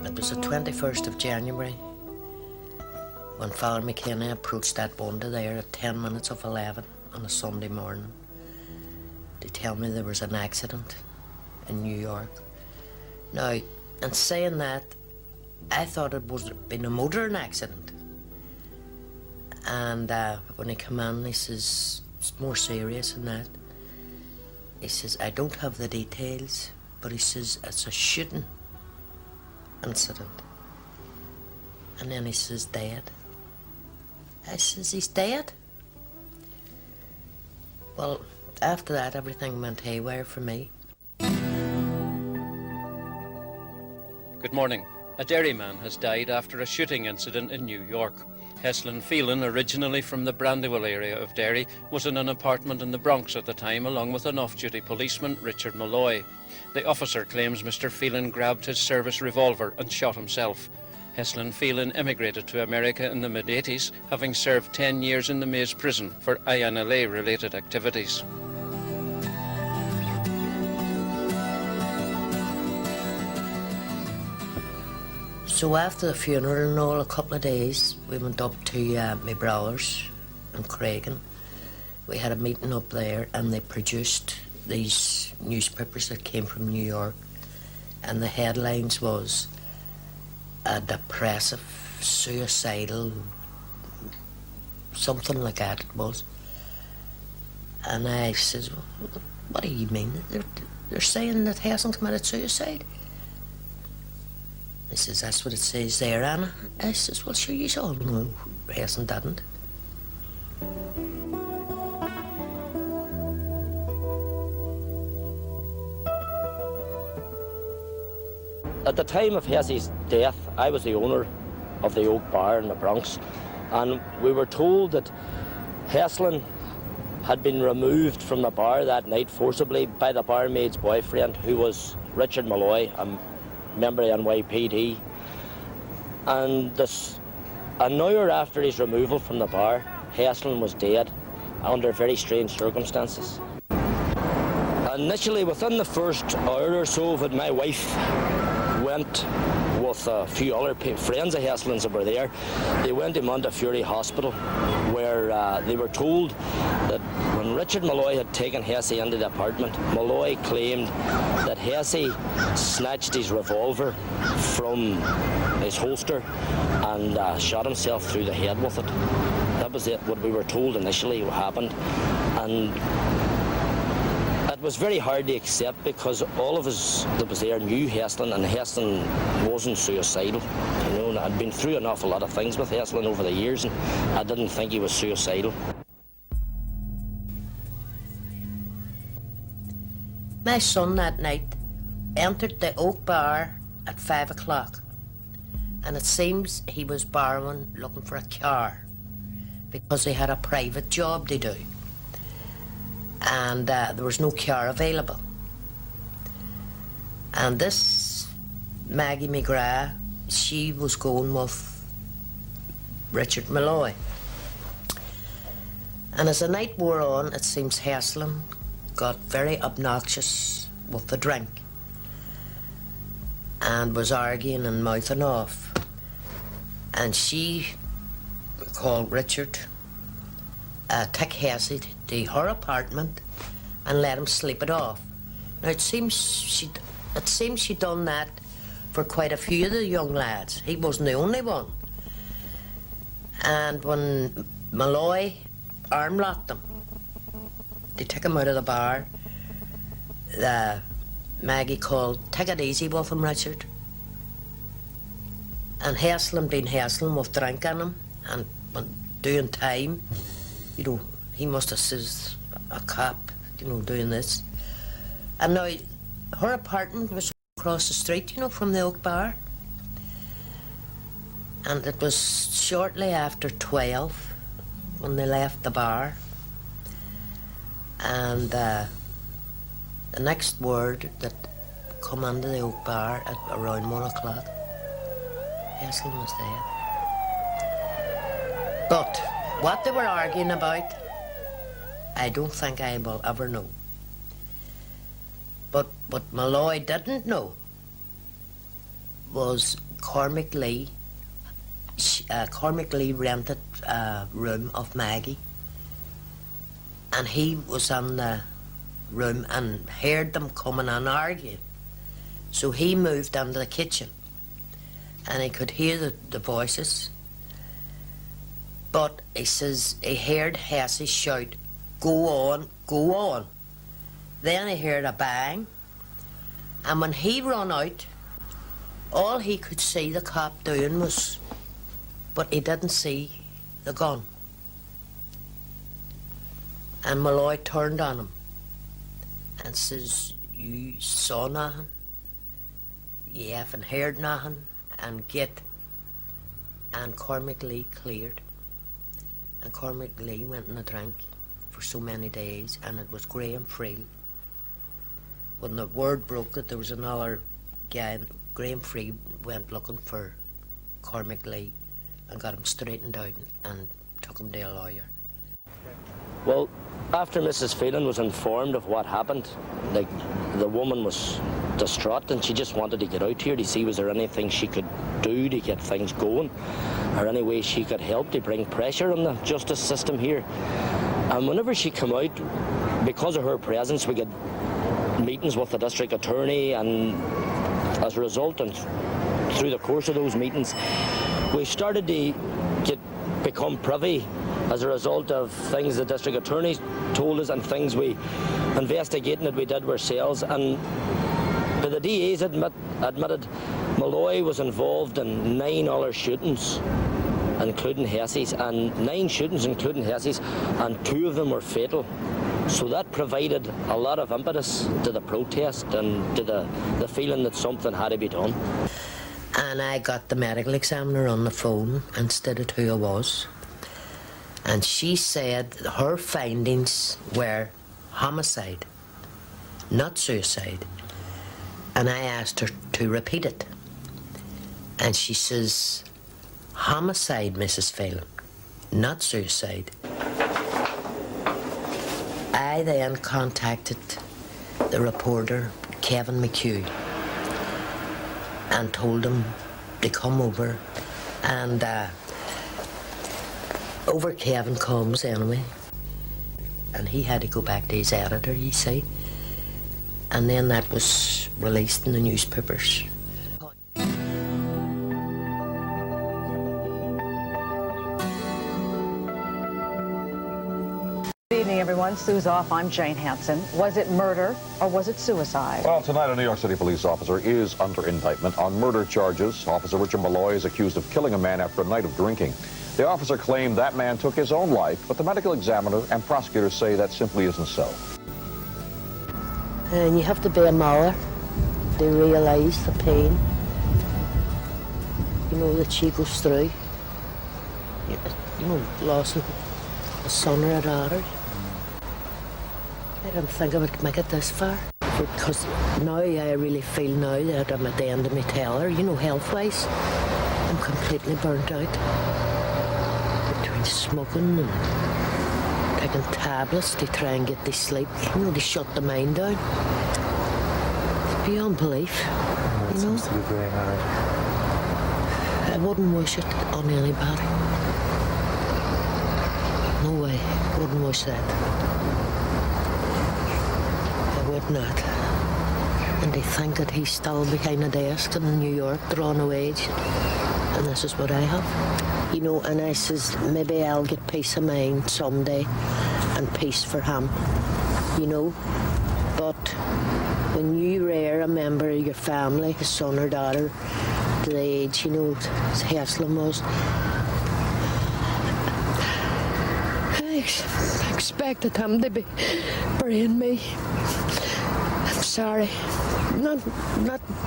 It was the 21st of January when Phelan McKenna approached that bunda there at 10 minutes of 11 on a Sunday morning to tell me there was an accident in New York. Now, in saying that, I thought it was been a motoring accident. And when he came in, he says, it's more serious than that. He says, I don't have the details, but he says, it's a shooting incident. And then he says, dead. I says, he's dead? Well, after that, everything went haywire for me. Good morning. A dairyman has died after a shooting incident in New York. Phelan, originally from the Brandywell area of Derry, was in an apartment in the Bronx at the time, along with an off-duty policeman, Richard Malloy. The officer claims Mr. Phelan grabbed his service revolver and shot himself. Phelan emigrated to America in the mid-80s, having served 10 years in the Maze prison for INLA-related activities. So after the funeral and all, a couple of days, we went up to my brother's in Craigan. We had a meeting up there, and they produced these newspapers that came from New York, and the headlines was a depressive, suicidal, something like that it was. And I says, what do you mean? They're saying that Hessy committed suicide. He says, that's what it says there, Anna. I says, well, sure, you all know Hessy didn't. At the time of Hessy's death, I was the owner of the Oak Bar in the Bronx, and we were told that Hessy had been removed from the bar that night forcibly by the barmaid's boyfriend, who was Richard Malloy, a member of NYPD. And an hour after his removal from the bar, Hessy was dead under very strange circumstances. Initially, within the first hour or so of it, my wife went with a few other friends of Hessy's that were there. They went to Montefiore Hospital, where they were told that when Richard Malloy had taken Hessy into the apartment, Malloy claimed that Hessy snatched his revolver from his holster and shot himself through the head with it. That was what we were told initially happened. And it was very hard to accept, because all of us that was there knew Hessy, and Hessy wasn't suicidal. You know, and I'd been through an awful lot of things with Hessy over the years, and I didn't think he was suicidal. My son that night entered the Oak Bar at 5 o'clock, and it seems he was borrowing, looking for a car, because he had a private job to do. And there was no car available. And this Maggie McGrath, she was going with Richard Malloy. And as the night wore on, it seems Hessy got very obnoxious with the drink and was arguing and mouthing off. And she called Richard, took Hessy to her apartment and let him sleep it off. Now it seems she'd done that for quite a few of the young lads. He wasn't the only one. And when Malloy arm-locked him, they took him out of the bar, Maggie called, "Take it easy with him, Richard." And Hessling been hassling with drink in him and doing time. You know, he must have says a cop, you know, doing this. And now her apartment was across the street, you know, from the Oak Bar. And it was shortly after 12 when they left the bar. And the next word that come into the Oak Bar at around 1 o'clock, Hessling was dead. But what they were arguing about, I don't think I will ever know. But what Malloy didn't know was Cormac Lee rented a room of Maggie, and he was in the room and heard them coming and arguing. So he moved into the kitchen and he could hear the voices. But he says he heard Hessy shout, "Go on, go on." Then he heard a bang, and when he run out, all he could see the cop doing was, but he didn't see the gun. And Malloy turned on him and says, "You saw nothing, you haven't heard nothing, and get." And Cormac Lee cleared. And Cormac Lee went in a drink for so many days, and it was Graham Freel. When the word broke that there was another guy, and Graham Freel went looking for Cormac Lee and got him straightened out and took him to a lawyer. Well, after Mrs. Phelan was informed of what happened, like, the woman was distraught and she just wanted to get out here to see was there anything she could do to get things going, or any way she could help to bring pressure on the justice system here. And whenever she came out, because of her presence, we got meetings with the district attorney, and as a result and through the course of those meetings, we started to become privy as a result of things the district attorney told us and things we investigating that we did ourselves. And the DAs admitted Malloy was involved in 9 other shootings, including Hessy's, and 9 shootings including Hessy's, and 2 of them were fatal. So that provided a lot of impetus to the protest and to the feeling that something had to be done. And I got the medical examiner on the phone instead of who I was. And she said her findings were homicide, not suicide. And I asked her to repeat it. And she says, "Homicide, Mrs. Phelan, not suicide." I then contacted the reporter, Kevin McHugh, and told him to come over. And over Kevin comes anyway. And he had to go back to his editor, you see. And then that was released in the newspapers. Good evening, everyone. Sue's off. I'm Jane Hansen. Was it murder or was it suicide? Well, tonight a New York City police officer is under indictment on murder charges. Officer Richard Malloy is accused of killing a man after a night of drinking. The officer claimed that man took his own life, but the medical examiner and prosecutors say that simply isn't so. And you have to be a mother to realise the pain, you know, that she goes through. You know, losing a son or a daughter. I didn't think I would make it this far. Because now I really feel now that I'm at the end of my tether, you know, health-wise. I'm completely burnt out. Between smoking and taking tablets to try and get to sleep, you know, to shut the mind down. It's beyond belief, It you know. seems to be very hard. I wouldn't wish it on anybody. No way, wouldn't wish that. I would not. And they think that he's still behind a desk in New York drawing a wage. And this is what I have. You know, and I says, maybe I'll get peace of mind someday and peace for him, you know. But when you rear a member of your family, a son or daughter, to the age, you know, Hessy was, I expected him to be burying me. I'm sorry, not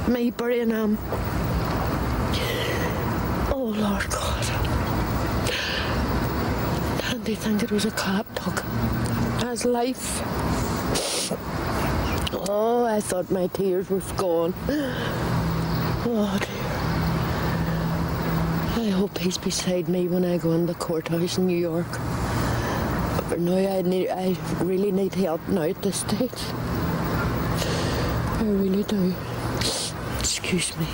me burying him. Oh, Lord God. And they think it was a cop took his life. Oh, I thought my tears were gone. Oh, dear. I hope he's beside me when I go in the courthouse in New York. But now I really need help now at this stage. I really do. Excuse me.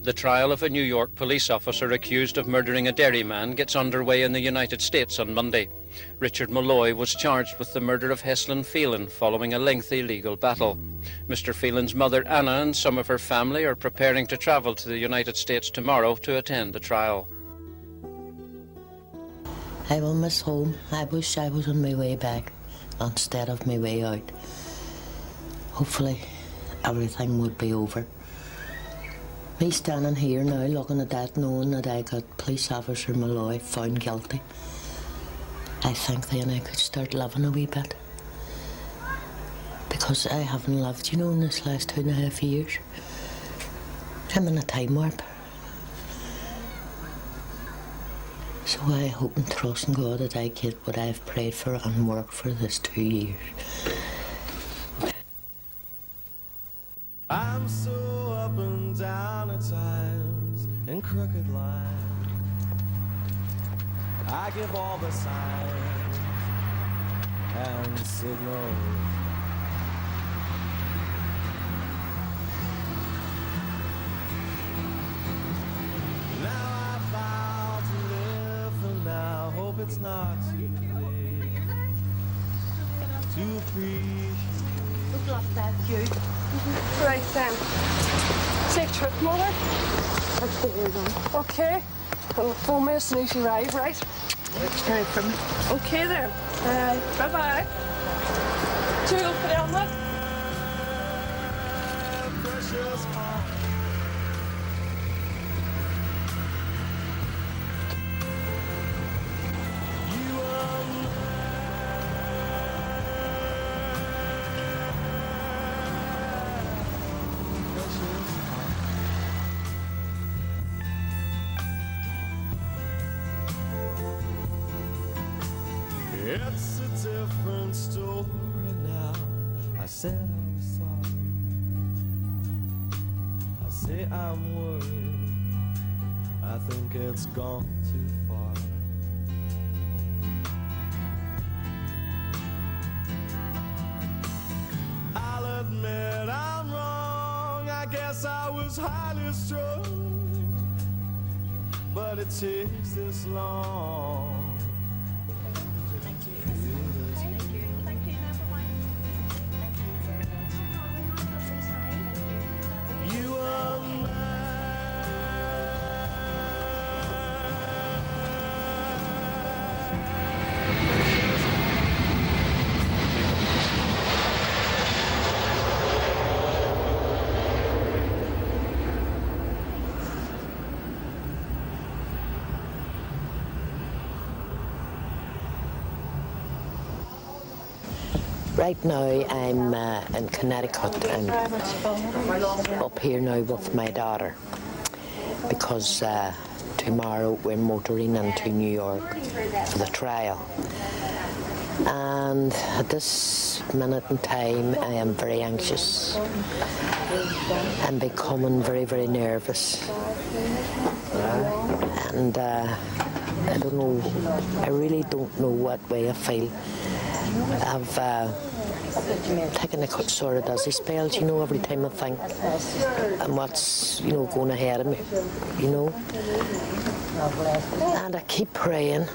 The trial of a New York police officer accused of murdering a dairyman gets underway in the United States on Monday. Richard Malloy was charged with the murder of Phelan following a lengthy legal battle. Mr. Phelan's mother, Anna, and some of her family are preparing to travel to the United States tomorrow to attend the trial. I will miss home. I wish I was on my way back instead of my way out. Hopefully everything would be over. Me standing here now looking at that, knowing that I got police officer Malloy found guilty, I think then I could start living a wee bit. Because I haven't lived, you know, in this last 2.5 years. I'm in a time warp. So I hope and trust in God that I get what I've prayed for and worked for this 2 years. I'm so up and down at times in crooked lines. I give all the signs and signals. Now I vow to live for now. Hope it's not too late to appreciate. Right then. Safe trip, Mother. Okay. I'll phone me as soon as you arrive, right? Right from Okay then. Bye-bye. Cheerio, Phelan. Precious heart. You are precious heart. It's a different story now. I said I was sorry. I say I'm worried. I think it's gone too far. I'll admit I'm wrong. I guess I was highly strung. But it takes this long. You are Right now I'm in Connecticut and up here now with my daughter because tomorrow we're motoring into New York for the trial. And at this minute in time I am very anxious. I'm becoming very, very nervous. And I don't know, I really don't know what way I feel. I've taken a sort of dizzy spells, you know, every time I think and what's, you know, going ahead of me, you know. And I keep praying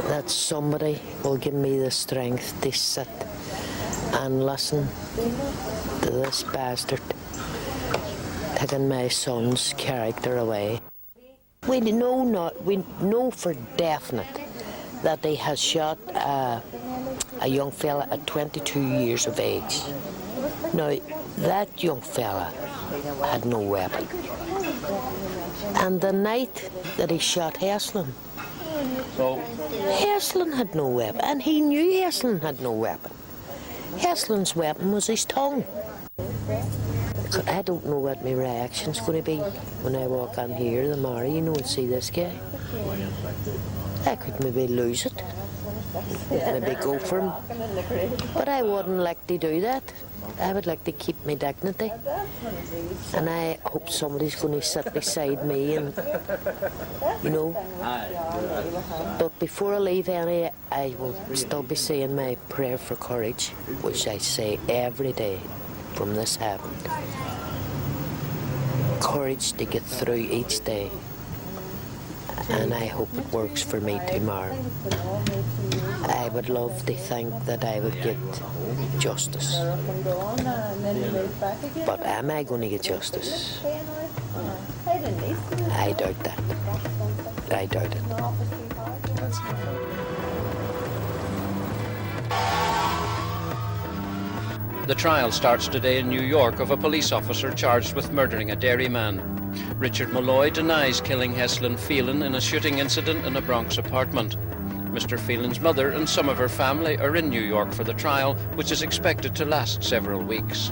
that somebody will give me the strength to sit and listen to this bastard taking my son's character away. We know for definite that he has shot a young fella at 22 years of age. Now, that young fella had no weapon. And the night that he shot Hessy, Hessy had no weapon, and he knew Hessy had no weapon. Hessy's weapon was his tongue. I don't know what my reaction's going to be when I walk on here tomorrow, and see this guy. I could maybe lose it, maybe go for him, but I wouldn't like to do that. I would like to keep my dignity, and I hope somebody's going to sit beside me and, But before I leave Annie, I will still be saying my prayer for courage, which I say every day from this heaven. Courage to get through each day, and I hope it works for me tomorrow. I would love to think that I would get justice. But am I going to get justice? I doubt that. I doubt it. The trial starts today in New York of a police officer charged with murdering a dairyman. Richard Malloy denies killing Hessy Phelan in a shooting incident in a Bronx apartment. Mr. Phelan's mother and some of her family are in New York for the trial, which is expected to last several weeks.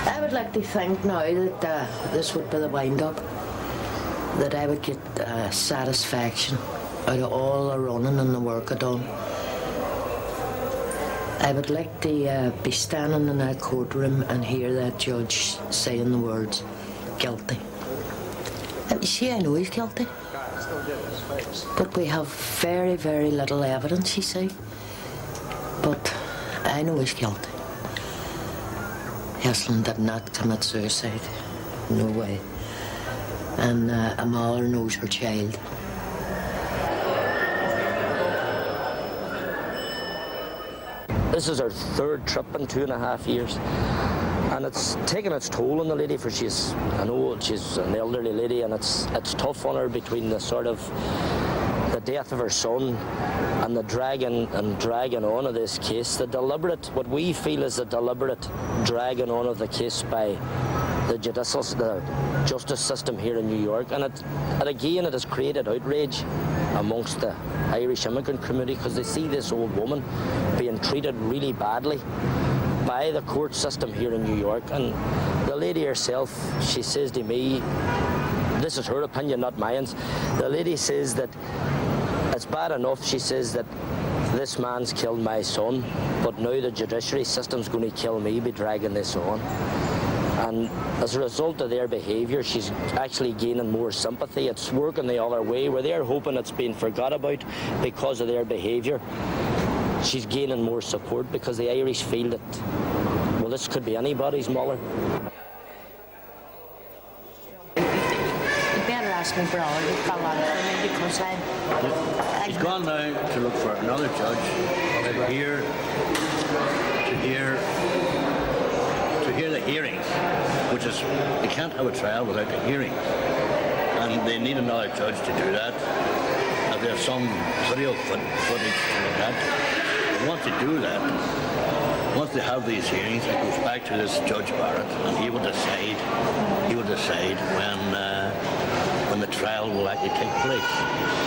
I would like to think now that this would be the wind-up, that I would get satisfaction out of all the running and the work I done. I would like to be standing in that courtroom and hear that judge saying the words, guilty. You see, I know he's guilty. But we have very, very little evidence, you see. But I know he's guilty. Hessy did not commit suicide. No way. And a mother knows her child. This is her third trip in 2.5 years, and it's taken its toll on the lady, for I know she's an elderly lady, and it's tough on her between the death of her son and the dragging on of this case. What we feel is the deliberate dragging on of the case by the justice system here in New York, and it has created outrage amongst the Irish immigrant community, because they see this old woman being treated really badly by the court system here in New York. And the lady herself, she says to me, this is her opinion, not mine, the lady says that it's bad enough, she says, that this man's killed my son, but now the judiciary system's going to kill me by dragging this on. And as a result of their behaviour, she's actually gaining more sympathy. It's working the other way, where they're hoping it's been forgot about because of their behaviour. She's gaining more support because the Irish feel that, well, this could be anybody's mother. You better ask me, brother, to come on for me, because He's gone now to look for another judge to hear the hearings, which is, they can't have a trial without the hearings, and they need another judge to do that. And there's some video footage to look at. But once they do that, once they have these hearings, it goes back to this Judge Barrett, and he will decide when the trial will actually take place.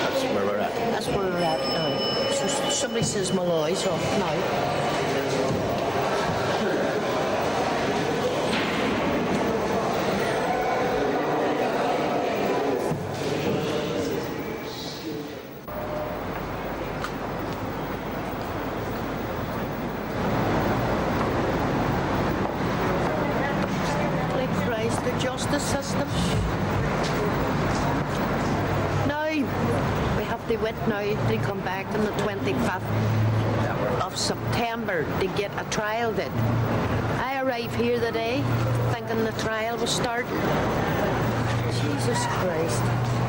That's where we're at. that's where we're at now. So somebody says Malloy's off now. The justice system. Now we have to wait now to come back on the 25th of September to get a trial date. I arrived here today thinking the trial was starting. Jesus Christ.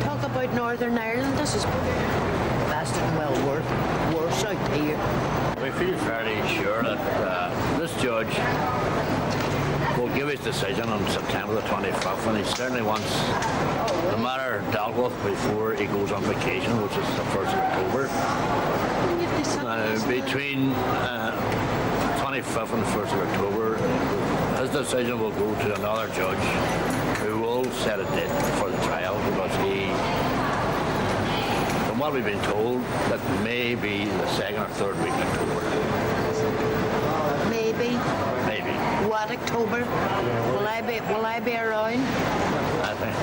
Talk about Northern Ireland. This is bastard and well worse out here. We feel fairly sure that this judge will give his decision on September the 25th, and he certainly wants the matter dealt with before he goes on vacation, which is the 1st of October. Between 25th and the 1st of October, his decision will go to another judge who will set a date for the trial, because from what we've been told, that may be the 2nd or 3rd week in October. Maybe. Maybe. What, October? Will I be around? I think.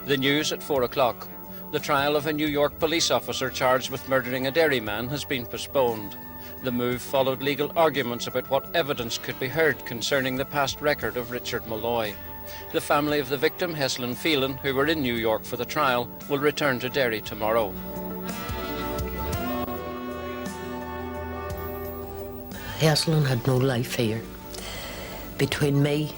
The news at 4 o'clock. The trial of a New York police officer charged with murdering a dairyman has been postponed. The move followed legal arguments about what evidence could be heard concerning the past record of Richard Malloy. The family of the victim, Hessy and Phelan, who were in New York for the trial, will return to Derry tomorrow. Hessy had no life here. Between me,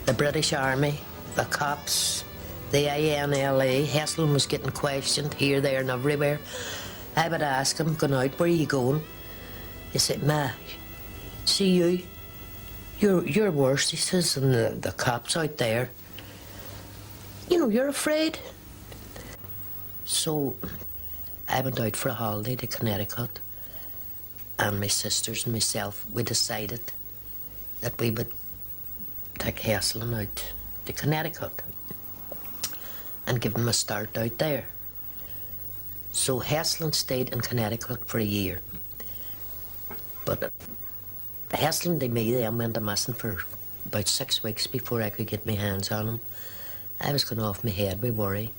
the British Army, the cops, the INLA, Hessy was getting questioned here, there and everywhere. I would ask him, going out, where are you going? He said, Ma, see you're worse, he says, than the cops out there. You know, you're afraid. So I went out for a holiday to Connecticut, and my sisters and myself, we decided that we would take Hessy out to Connecticut and give him a start out there. So Hessy stayed in Connecticut for a year. But Hessy and me then went missing for about 6 weeks before I could get my hands on him. I was going off my head with worry.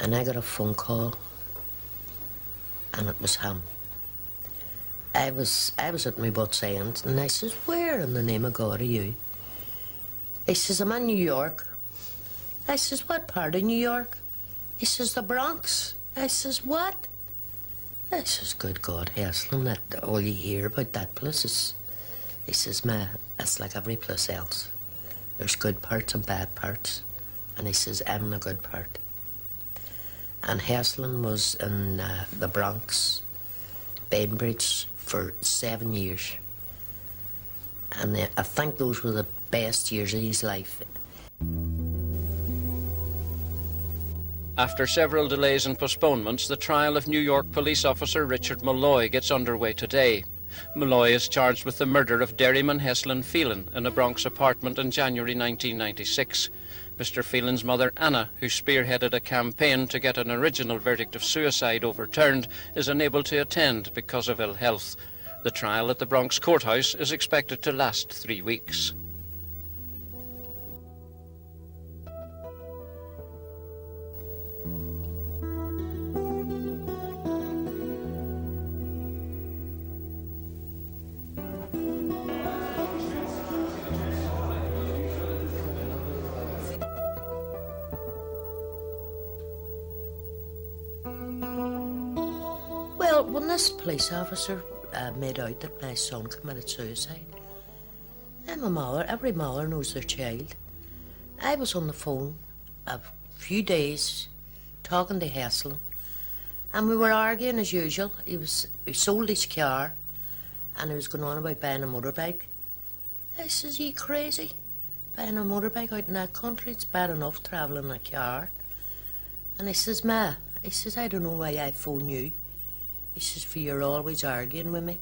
And I got a phone call, and it was him. I was at my butt's end, and I says, where in the name of God are you? He says, I'm in New York. I says, what part of New York? He says, the Bronx. I says, what? I says, good God, Hessy, that all you hear about that place is... He says, Ma, it's like every place else. There's good parts and bad parts. And he says, I'm in a good part. And Hessy was in the Bronx, Bainbridge, for 7 years. And I think those were the best years of his life. After several delays and postponements, the trial of New York police officer Richard Malloy gets underway today. Malloy is charged with the murder of dairyman Hessy Phelan in a Bronx apartment in January 1996. Mr. Phelan's mother, Anna, who spearheaded a campaign to get an original verdict of suicide overturned, is unable to attend because of ill health. The trial at the Bronx courthouse is expected to last 3 weeks. Well, when this police officer made out that my son committed suicide, I'm a mother. Every mother knows their child. I was on the phone a few days talking to Hessy, and we were arguing as usual. He sold his car, and he was going on about buying a motorbike. I says, you crazy? Buying a motorbike out in that country, it's bad enough travelling in a car. And he says, Ma, he says, I don't know why I phone you. He says, for you're always arguing with me.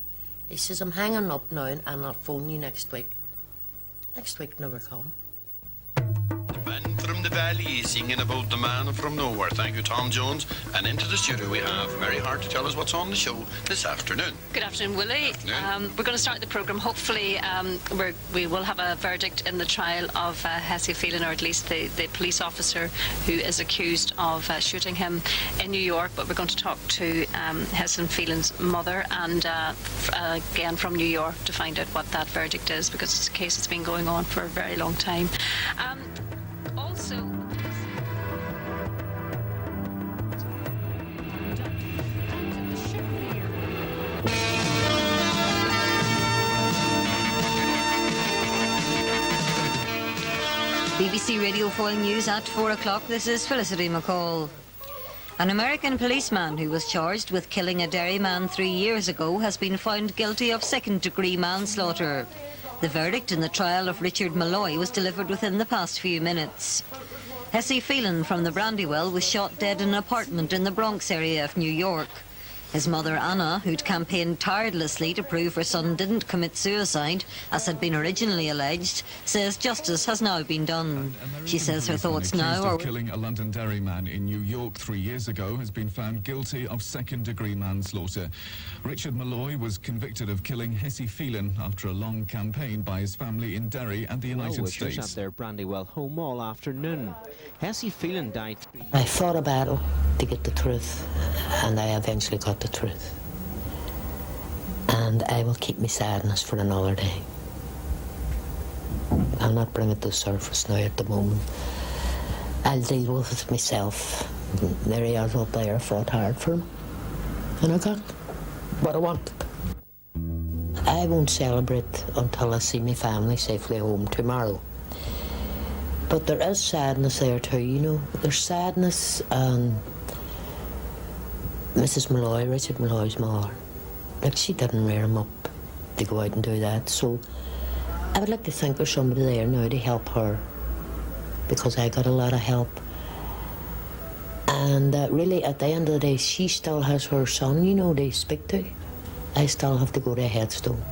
He says, I'm hanging up now and I'll phone you next week. Next week never come. Man from the valley singing about the man from nowhere. Thank you, Tom Jones. And into the studio we have Mary Hart to tell us what's on the show this afternoon. Good afternoon, Willie. We're going to start the programme. Hopefully we will have a verdict in the trial of Hessy Phelan, or at least the police officer who is accused of shooting him in New York. But we're going to talk to Hessy Phelan's mother, and again from New York, to find out what that verdict is, because it's a case that's been going on for a very long time. Also... BBC Radio 4 News at 4 o'clock. This is Felicity McCall. An American policeman who was charged with killing a Derry man 3 years ago has been found guilty of second-degree manslaughter. The verdict in the trial of Richard Malloy was delivered within the past few minutes. Hessy Phelan from the Brandywell was shot dead in an apartment in the Bronx area of New York. His mother Anna, who'd campaigned tirelessly to prove her son didn't commit suicide, as had been originally alleged, says justice has now been done. She says her thoughts now are... Killing a London Derry man in New York 3 years ago has been found guilty of second-degree manslaughter. Richard Malloy was convicted of killing Hessy Phelan after a long campaign by his family in Derry and the United States. At their Brandywell home all afternoon. Hessy Phelan died. I fought a battle to get the truth, and I eventually got the truth. And I will keep my sadness for another day. I'll not bring it to the surface now at the moment. I'll deal with it myself. There he is up there, fought hard for him. And I got what I wanted. I won't celebrate until I see my family safely home tomorrow. But there is sadness there too, you know. There's sadness and Mrs. Malloy, Richard Malloy's mother, like she didn't rear him up to go out and do that. So I would like to think there's somebody there now to help her, because I got a lot of help. And really, at the end of the day, she still has her son, you know, to speak to. I still have to go to a headstone.